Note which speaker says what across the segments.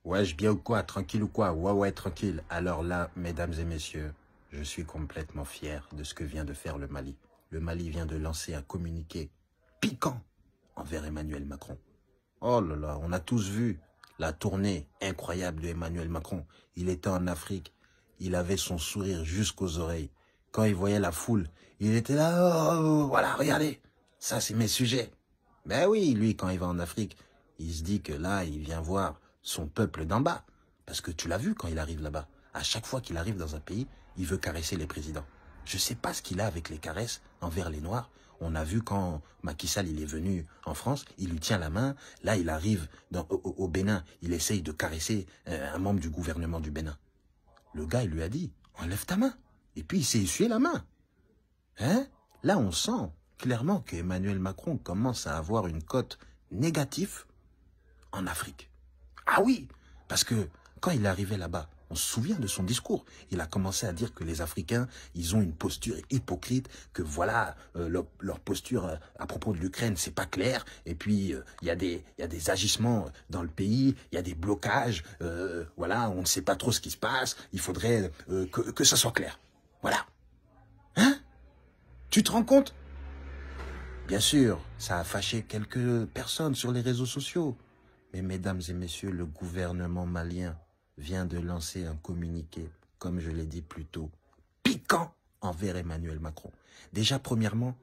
Speaker 1: Wesh, bien ou quoi? Tranquille ou quoi? Ouais, ouais, tranquille. Alors là, mesdames et messieurs, je suis complètement fier de ce que vient de faire le Mali. Le Mali vient de lancer un communiqué piquant envers Emmanuel Macron. Oh là là, on a tous vu la tournée incroyable de Emmanuel Macron. Il était en Afrique, il avait son sourire jusqu'aux oreilles. Quand il voyait la foule, il était là, oh, voilà, regardez, ça c'est mes sujets. Ben oui, lui, quand il va en Afrique, il se dit que là, il vient voir son peuple d'en bas. Parce que tu l'as vu quand il arrive là-bas. À chaque fois qu'il arrive dans un pays, il veut caresser les présidents. Je ne sais pas ce qu'il a avec les caresses envers les Noirs. On a vu quand Macky Sall il est venu en France, il lui tient la main. Là, il arrive au Bénin, il essaye de caresser un membre du gouvernement du Bénin. Le gars, il lui a dit, enlève ta main. Et puis, il s'est essuyé la main. Hein? Là, on sent clairement que Emmanuel Macron commence à avoir une cote négative en Afrique. Ah oui, parce que quand il est arrivé là-bas, on se souvient de son discours. Il a commencé à dire que les Africains, ils ont une posture hypocrite, que voilà, leur posture à propos de l'Ukraine, c'est pas clair. Et puis, il y a des agissements dans le pays, il y a des blocages, voilà, on ne sait pas trop ce qui se passe. Il faudrait que ça soit clair. Voilà. Hein? Tu te rends compte? Bien sûr, ça a fâché quelques personnes sur les réseaux sociaux. Mais mesdames et messieurs, le gouvernement malien vient de lancer un communiqué, comme je l'ai dit plus tôt, piquant envers Emmanuel Macron. Déjà, premièrement,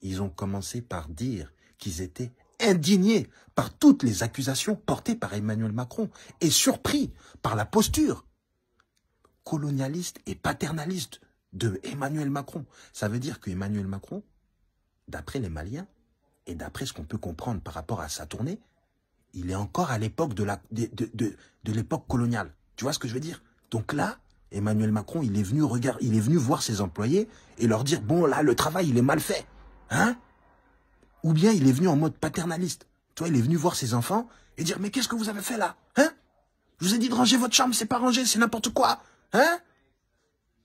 Speaker 1: ils ont commencé par dire qu'ils étaient indignés par toutes les accusations portées par Emmanuel Macron et surpris par la posture colonialiste et paternaliste de Emmanuel Macron. Ça veut dire que Emmanuel Macron, d'après les Maliens, et d'après ce qu'on peut comprendre par rapport à sa tournée, il est encore à l'époque de l'époque coloniale. Tu vois ce que je veux dire? Donc là, Emmanuel Macron, il est venu voir ses employés et leur dire, bon là, le travail, il est mal fait. Hein? Ou bien il est venu en mode paternaliste. Tu vois, il est venu voir ses enfants et dire, mais qu'est-ce que vous avez fait là? Hein? Je vous ai dit de ranger votre chambre, c'est pas rangé, c'est n'importe quoi. Hein?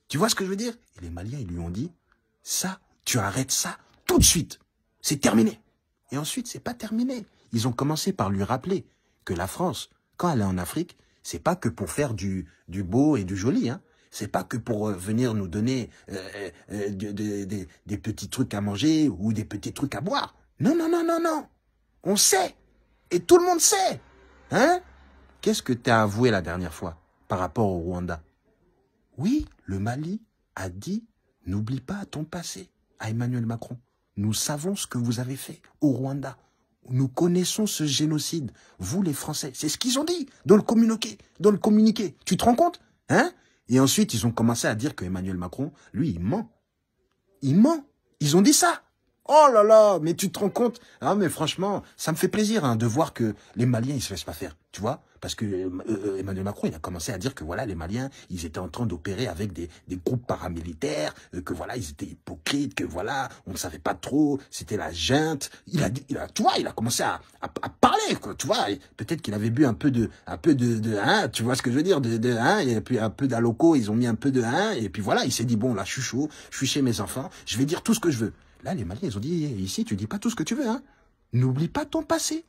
Speaker 1: Tu vois ce que je veux dire? Et les Maliens, ils lui ont dit, ça, tu arrêtes ça tout de suite. C'est terminé. Et ensuite, c'est pas terminé. Ils ont commencé par lui rappeler que la France, quand elle est en Afrique, c'est pas que pour faire du beau et du joli, hein. C'est pas que pour venir nous donner des petits trucs à manger ou des petits trucs à boire. Non, non, non, non, non. On sait. Et tout le monde sait. Hein? Qu'est-ce que tu as avoué la dernière fois par rapport au Rwanda? Oui, le Mali a dit, n'oublie pas ton passé à Emmanuel Macron. Nous savons ce que vous avez fait au Rwanda. Nous connaissons ce génocide. Vous, les Français, c'est ce qu'ils ont dit dans le communiqué. Tu te rends compte? Hein? Et ensuite, ils ont commencé à dire que Emmanuel Macron, lui, il ment. Il ment. Ils ont dit ça. Oh là là, mais tu te rends compte? Ah, mais franchement, ça me fait plaisir hein, de voir que les Maliens, ils se laissent pas faire. Tu vois? Parce que Emmanuel Macron, il a commencé à dire que voilà, les Maliens, ils étaient en train d'opérer avec des groupes paramilitaires, que voilà, ils étaient hypocrites, que voilà, on ne savait pas trop, c'était la junte. Tu vois, il a commencé à parler, quoi, tu vois. Peut-être qu'il avait bu un peu de hein, tu vois ce que je veux dire, hein, et puis un peu d'aloco, ils ont mis un peu de hein, et puis voilà, il s'est dit, bon, là, je suis chaud, je suis chez mes enfants, je vais dire tout ce que je veux. Là, les Maliens, ils ont dit, ici, tu dis pas tout ce que tu veux, hein. N'oublie pas ton passé.